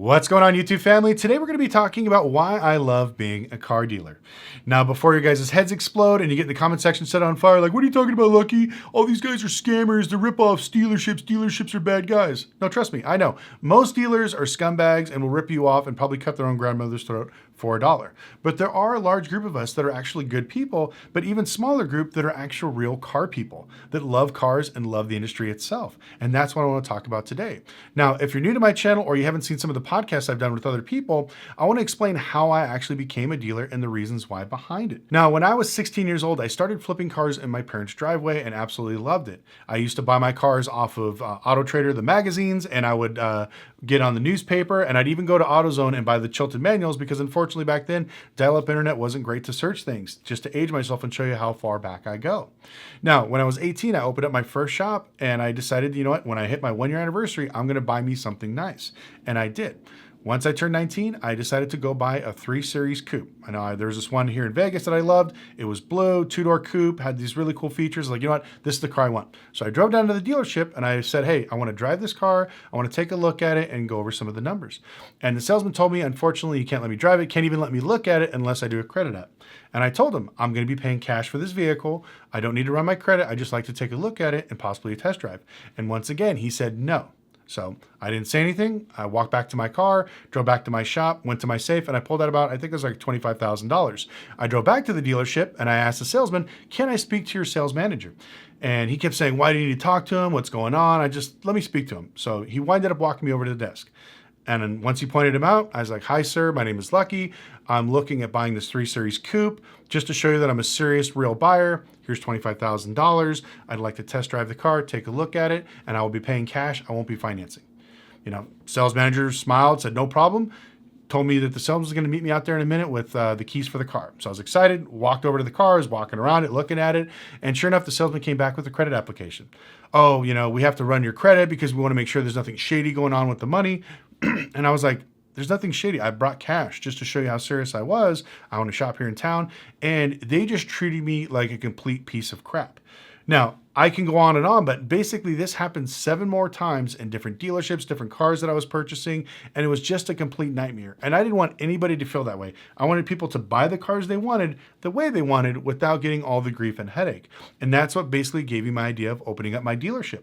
What's going on, YouTube family? Today we're going to be talking about why I love being a car dealer. Now, before your guys' heads explode and you get in the comment section set on fire, like, what are you talking about, Lucky? All these guys are scammers, they're rip-offs, dealerships are bad guys. No, trust me, I know. Most dealers are scumbags and will rip you off and probably cut their own grandmother's throat for $1. But there are a large group of us that are actually good people, but even smaller group that are actual real car people that love cars and love the industry itself. And that's what I want to talk about today. Now, if you're new to my channel or you haven't seen some of the podcasts I've done with other people, I want to explain how I actually became a dealer and the reasons why behind it. Now, when I was 16 years old, I started flipping cars in my parents' driveway and absolutely loved it. I used to buy my cars off of Auto Trader, the magazines, and I would get on the newspaper, and I'd even go to AutoZone and buy the Chilton manuals because unfortunately back then, dial-up internet wasn't great to search things, just to age myself and show you how far back I go. Now, when I was 18, I opened up my first shop and I decided, you know what, when I hit my 1-year anniversary, I'm gonna buy me something nice. And I did. Once I turned 19, I decided to go buy a 3 Series coupe. I know there was this one here in Vegas that I loved. It was blue, 2-door coupe, had these really cool features. Like, you know what, this is the car I want. So I drove down to the dealership and I said, hey, I want to drive this car. I want to take a look at it and go over some of the numbers. And the salesman told me, unfortunately, you can't let me drive it, can't even let me look at it unless I do a credit app. And I told him, I'm going to be paying cash for this vehicle. I don't need to run my credit. I just like to take a look at it and possibly a test drive. And once again, he said no. So I didn't say anything. I walked back to my car, drove back to my shop, went to my safe, and I pulled out about, I think it was like $25,000. I drove back to the dealership and I asked the salesman, can I speak to your sales manager? And he kept saying, why do you need to talk to him? What's going on? Let me speak to him. So he winded up walking me over to the desk. And then once he pointed him out, I was like, hi, sir, my name is Lucky. I'm looking at buying this 3 Series coupe just to show you that I'm a serious, real buyer. Here's $25,000. I'd like to test drive the car, take a look at it, and I will be paying cash. I won't be financing. You know, sales manager smiled, said, no problem. Told me that the salesman was going to meet me out there in a minute with the keys for the car. So I was excited, walked over to the car, was walking around it, looking at it. And sure enough, the salesman came back with a credit application. Oh, you know, we have to run your credit because we want to make sure there's nothing shady going on with the money. And I was like, there's nothing shady. I brought cash just to show you how serious I was. I own a shop here in town. And they just treated me like a complete piece of crap. Now, I can go on and on, but basically this happened 7 more times in different dealerships, different cars that I was purchasing, and it was just a complete nightmare. And I didn't want anybody to feel that way. I wanted people to buy the cars they wanted the way they wanted without getting all the grief and headache. And that's what basically gave me my idea of opening up my dealership.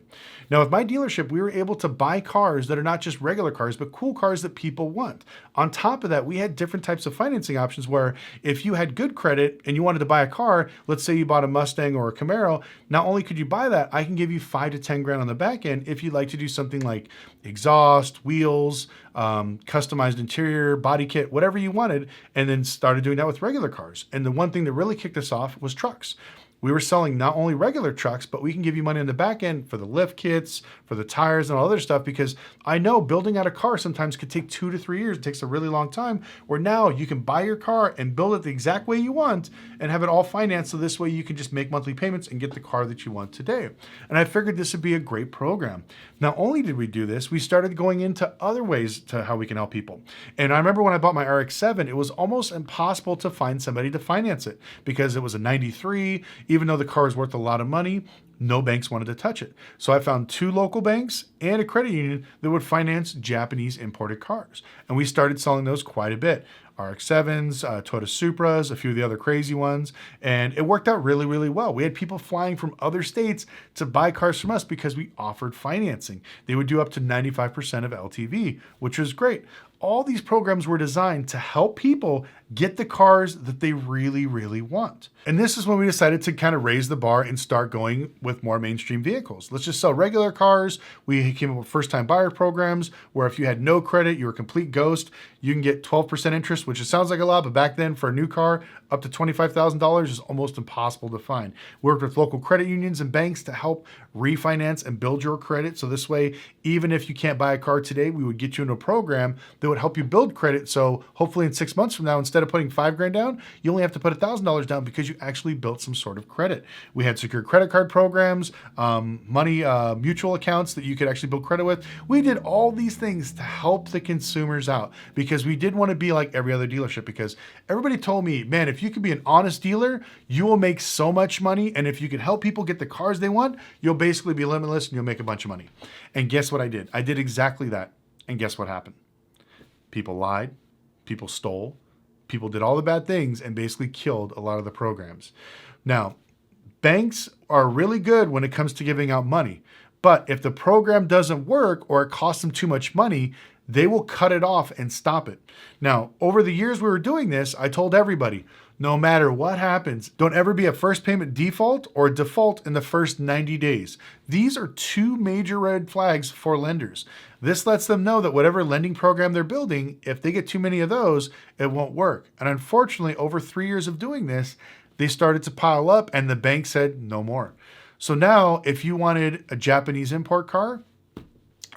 Now, with my dealership, we were able to buy cars that are not just regular cars, but cool cars that people want. On top of that, we had different types of financing options where if you had good credit and you wanted to buy a car, let's say you bought a Mustang or a Camaro, not only could you buy that, I can give you 5 to 10 grand on the back end if you'd like to do something like exhaust, wheels, customized interior, body kit, whatever you wanted, and then started doing that with regular cars. And the one thing that really kicked us off was trucks. We were selling not only regular trucks, but we can give you money on the back end for the lift kits, for the tires and all other stuff, because I know building out a car sometimes could take 2 to 3 years. It takes a really long time, where now you can buy your car and build it the exact way you want and have it all financed. So this way you can just make monthly payments and get the car that you want today. And I figured this would be a great program. Not only did we do this, we started going into other ways to how we can help people. And I remember when I bought my RX-7, it was almost impossible to find somebody to finance it because it was a 93. Even though the car is worth a lot of money, no banks wanted to touch it. So I found 2 local banks and a credit union that would finance Japanese imported cars. And we started selling those quite a bit. RX-7s, Toyota Supras, a few of the other crazy ones. And it worked out really, really well. We had people flying from other states to buy cars from us because we offered financing. They would do up to 95% of LTV, which was great. All these programs were designed to help people get the cars that they really, really want. And this is when we decided to kind of raise the bar and start going with more mainstream vehicles. Let's just sell regular cars. We came up with first-time buyer programs where if you had no credit, you were a complete ghost, you can get 12% interest, which it sounds like a lot, but back then for a new car, up to $25,000 is almost impossible to find. We worked with local credit unions and banks to help refinance and build your credit. So this way, even if you can't buy a car today, we would get you into a program that would help you build credit. So hopefully in 6 months from now, instead of putting 5 grand down, you only have to put $1,000 down because you actually built some sort of credit. We had secure credit card programs, money mutual accounts that you could actually build credit with. We did all these things to help the consumers out because we did want to be like every other dealership, because everybody told me, man, if you can be an honest dealer, you will make so much money. And if you can help people get the cars they want, you'll basically be limitless and you'll make a bunch of money. And guess what I did? I did exactly that. And guess what happened? People lied, people stole, people did all the bad things and basically killed a lot of the programs. Now, banks are really good when it comes to giving out money, but if the program doesn't work or it costs them too much money, they will cut it off and stop it. Now, over the years we were doing this, I told everybody, no matter what happens, don't ever be a first payment default or default in the first 90 days. These are two major red flags for lenders. This lets them know that whatever lending program they're building, if they get too many of those, it won't work. And unfortunately, over 3 years of doing this, they started to pile up and the bank said no more. So now if you wanted a Japanese import car,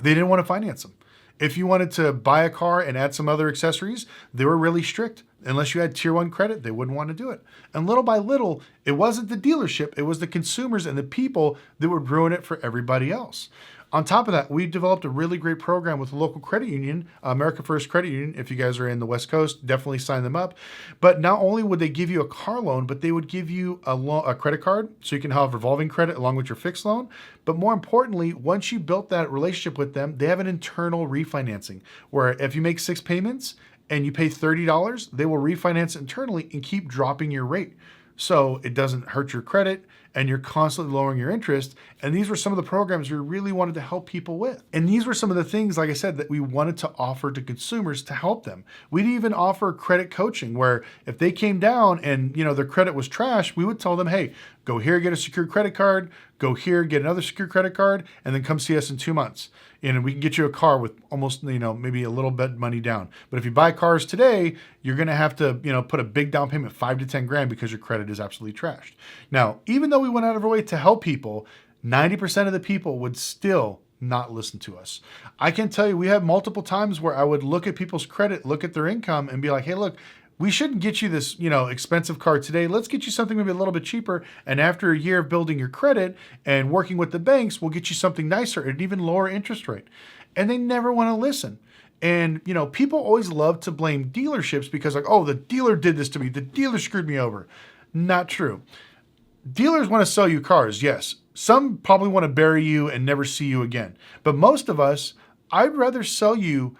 they didn't want to finance them. If you wanted to buy a car and add some other accessories, they were really strict. Unless you had tier 1 credit, they wouldn't want to do it. And little by little, it wasn't the dealership, it was the consumers and the people that would ruin it for everybody else. On top of that, we developed a really great program with a local credit union, America First Credit Union. If you guys are in the West Coast, definitely sign them up. But not only would they give you a car loan, but they would give you a credit card so you can have revolving credit along with your fixed loan. But more importantly, once you built that relationship with them, they have an internal refinancing where if you make 6 payments and you pay $30, they will refinance internally and keep dropping your rate. So it doesn't hurt your credit and you're constantly lowering your interest. And these were some of the programs we really wanted to help people with. And these were some of the things, like I said, that we wanted to offer to consumers to help them. We'd even offer credit coaching where if they came down and their credit was trash, we would tell them, hey, go here, get a secured credit card, go here, get another secured credit card, and then come see us in 2 months. And we can get you a car with almost, maybe a little bit money down. But if you buy cars today, you're going to have to, put a big down payment, 5 to 10 grand, because your credit is absolutely trashed. Now, even though we went out of our way to help people, 90% of the people would still not listen to us. I can tell you, we have multiple times where I would look at people's credit, look at their income and be like, hey, look, we shouldn't get you this, expensive car today. Let's get you something maybe a little bit cheaper. And after a year of building your credit and working with the banks, we'll get you something nicer and even lower interest rate. And they never want to listen. And, people always love to blame dealerships because oh, the dealer did this to me. The dealer screwed me over. Not true. Dealers want to sell you cars. Yes. Some probably want to bury you and never see you again. But most of us, I'd rather sell you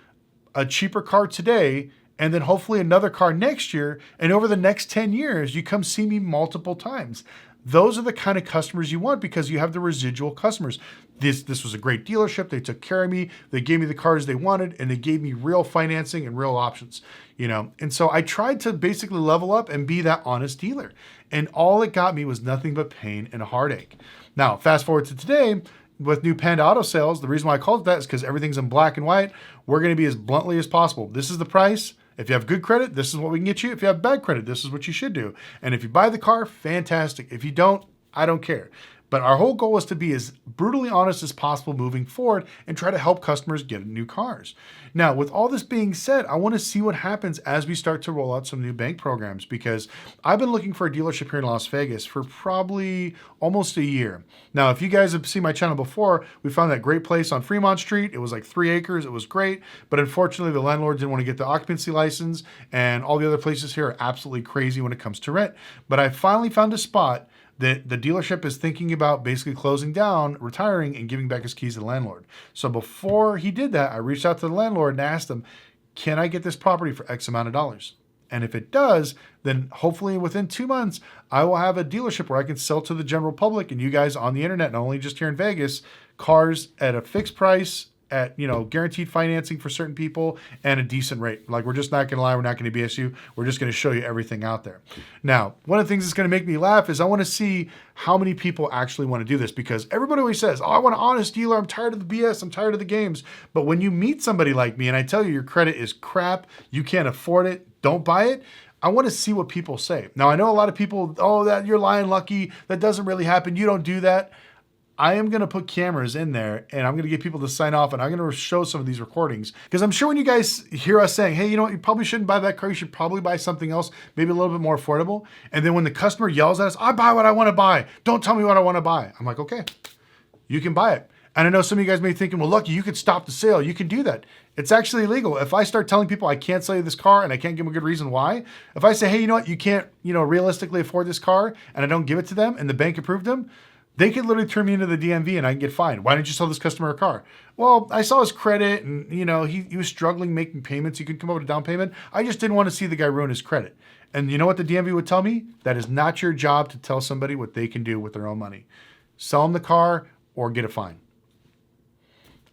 a cheaper car today and then hopefully another car next year. And over the next 10 years, you come see me multiple times. Those are the kind of customers you want because you have the residual customers. This was a great dealership. They took care of me. They gave me the cars they wanted and they gave me real financing and real options, And so I tried to basically level up and be that honest dealer. And all it got me was nothing but pain and heartache. Now, fast forward to today, with new Panda Auto Sales, the reason why I called it that is because everything's in black and white. We're going to be as bluntly as possible. This is the price. If you have good credit, this is what we can get you. If you have bad credit, this is what you should do. And if you buy the car, fantastic. If you don't, I don't care. But our whole goal is to be as brutally honest as possible moving forward and try to help customers get new cars. Now, with all this being said, I want to see what happens as we start to roll out some new bank programs because I've been looking for a dealership here in Las Vegas for probably almost a year. Now, if you guys have seen my channel before, we found that great place on Fremont Street. It was like 3 acres. It was great. But unfortunately, the landlord didn't want to get the occupancy license and all the other places here are absolutely crazy when it comes to rent. But I finally found a spot that the dealership is thinking about basically closing down, retiring, and giving back his keys to the landlord. So before he did that, I reached out to the landlord and asked him, can I get this property for X amount of dollars? And if it does, then hopefully within 2 months, I will have a dealership where I can sell to the general public and you guys on the internet, not only just here in Vegas, cars at a fixed price, at guaranteed financing for certain people and a decent rate. Like we're just not going to lie, we're not going to BS you. We're just going to show you everything out there. Now, one of the things that's going to make me laugh is I want to see how many people actually want to do this because everybody always says, oh, I want an honest dealer. I'm tired of the BS. I'm tired of the games. But when you meet somebody like me and I tell you your credit is crap, you can't afford it, don't buy it. I want to see what people say. Now, I know a lot of people, oh, that you're lying, Lucky. That doesn't really happen. You don't do that. I am going to put cameras in there and I'm going to get people to sign off and I'm going to show some of these recordings because I'm sure when you guys hear us saying, hey, you know what, you probably shouldn't buy that car. You should probably buy something else, maybe a little bit more affordable. And then when the customer yells at us, I buy what I want to buy. Don't tell me what I want to buy. I'm like, okay, you can buy it. And I know some of you guys may be thinking, well, Lucky, you could stop the sale. You can do that. It's actually illegal. If I start telling people I can't sell you this car and I can't give them a good reason why, if I say, hey, you know what, you can't, realistically afford this car and I don't give it to them and the bank approved them, They could literally turn me into the DMV and I can get fined. Why didn't you sell this customer a car? Well, I saw his credit and he was struggling making payments. He couldn't come up with a down payment. I just didn't want to see the guy ruin his credit. And you know what the DMV would tell me? That is not your job to tell somebody what they can do with their own money. Sell them the car or get a fine.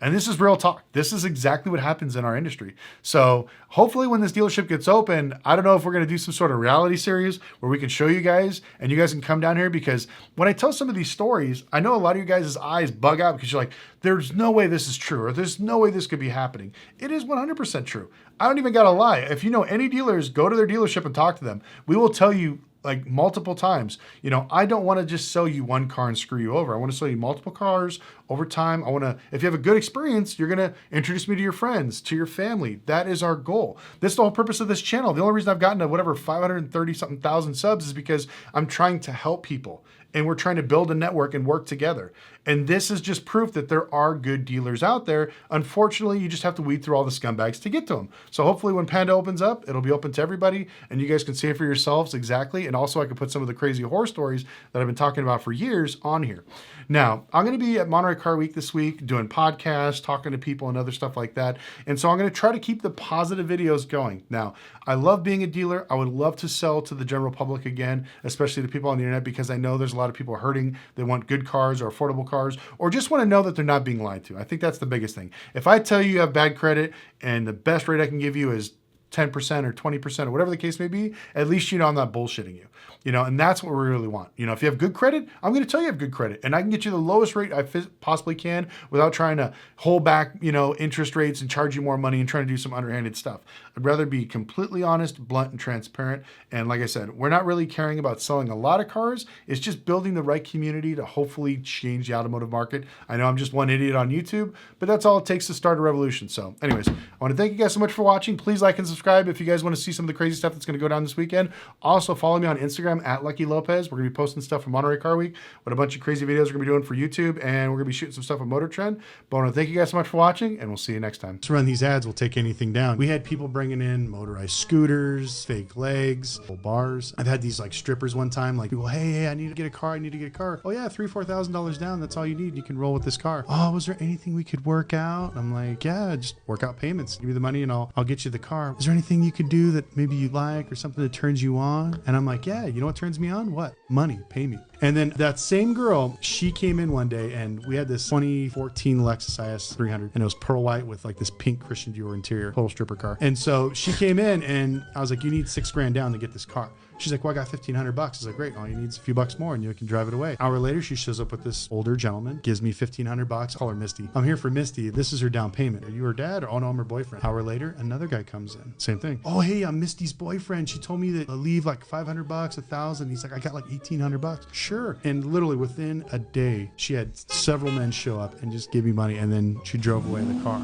And this is real talk. This is exactly what happens in our industry. So hopefully when this dealership gets open, I don't know if we're going to do some sort of reality series where we can show you guys and you guys can come down here, because when I tell some of these stories, I know a lot of you guys' eyes bug out because you're like, there's no way this is true, or there's no way this could be happening. It is 100% true. I don't even got to lie. If you know any dealers, go to their dealership and talk to them. We will tell you like multiple times, I don't want to just sell you one car and screw you over. I want to sell you multiple cars over time. If you have a good experience, you're going to introduce me to your friends, to your family. That is our goal. That's the whole purpose of this channel. The only reason I've gotten to whatever 530 something thousand subs is because I'm trying to help people. And we're trying to build a network and work together. And this is just proof that there are good dealers out there. Unfortunately, you just have to weed through all the scumbags to get to them. So hopefully when Panda opens up, it'll be open to everybody and you guys can see it for yourselves exactly. And also I can put some of the crazy horror stories that I've been talking about for years on here. Now, I'm going to be at Monterey Car Week this week doing podcasts, talking to people and other stuff like that. And so I'm going to try to keep the positive videos going. Now, I love being a dealer. I would love to sell to the general public again, especially to people on the internet, because I know there's a lot of people hurting. They want good cars or affordable cars, or just want to know that they're not being lied to. I think that's the biggest thing. If I tell you you have bad credit and the best rate I can give you is 10% or 20% or whatever the case may be, at least I'm not bullshitting you. And that's what we really want. If you have good credit, I'm going to tell you have good credit and I can get you the lowest rate I possibly can without trying to hold back, interest rates and charge you more money and trying to do some underhanded stuff. I'd rather be completely honest, blunt, and transparent. And like I said, we're not really caring about selling a lot of cars. It's just building the right community to hopefully change the automotive market. I know I'm just one idiot on YouTube, but that's all it takes to start a revolution. So anyways, I want to thank you guys so much for watching. Please like and subscribe if you guys want to see some of the crazy stuff that's going to go down this weekend. Also follow me on Instagram at Lucky Lopez. We're going to be posting stuff from Monterey Car Week, but a bunch of crazy videos we're going to be doing for YouTube, and we're going to be shooting some stuff with Motor Trend. But I want to thank you guys so much for watching, and we'll see you next time. To run these ads, we'll take anything down. We had people bringing in motorized scooters, fake legs, full bars. I've had these like strippers one time, like people, hey, I need to get a car. I need to get a car. Oh yeah, $3,000-$4,000 down. That's all you need. You can roll with this car. Oh, was there anything we could work out? I'm like, yeah, just work out payments. Give me the money and I'll get you the car. Is there anything you could do that maybe you like or something that turns you on? And I'm like, yeah, you know what turns me on? What? Money. Pay me. And then that same girl, she came in one day and we had this 2014 Lexus IS 300 and it was pearl white with like this pink Christian Dior interior, total stripper car. And so she came in and I was like, you need $6,000 down to get this car. She's like, well, I got $1,500. I was like, great. All you need is a few bucks more and you can drive it away. Hour later, she shows up with this older gentleman, gives me $1,500. Call her Misty. I'm here for Misty. This is her down payment. Are you her dad? Or, oh no, I'm her boyfriend. Hour later, another guy comes in. Same thing. Oh, hey, I'm Misty's boyfriend. She told me to leave like $500, $1,000. He's like, I got like $1,800. Sure. And literally within a day, she had several men show up and just give me money. And then she drove away in the car.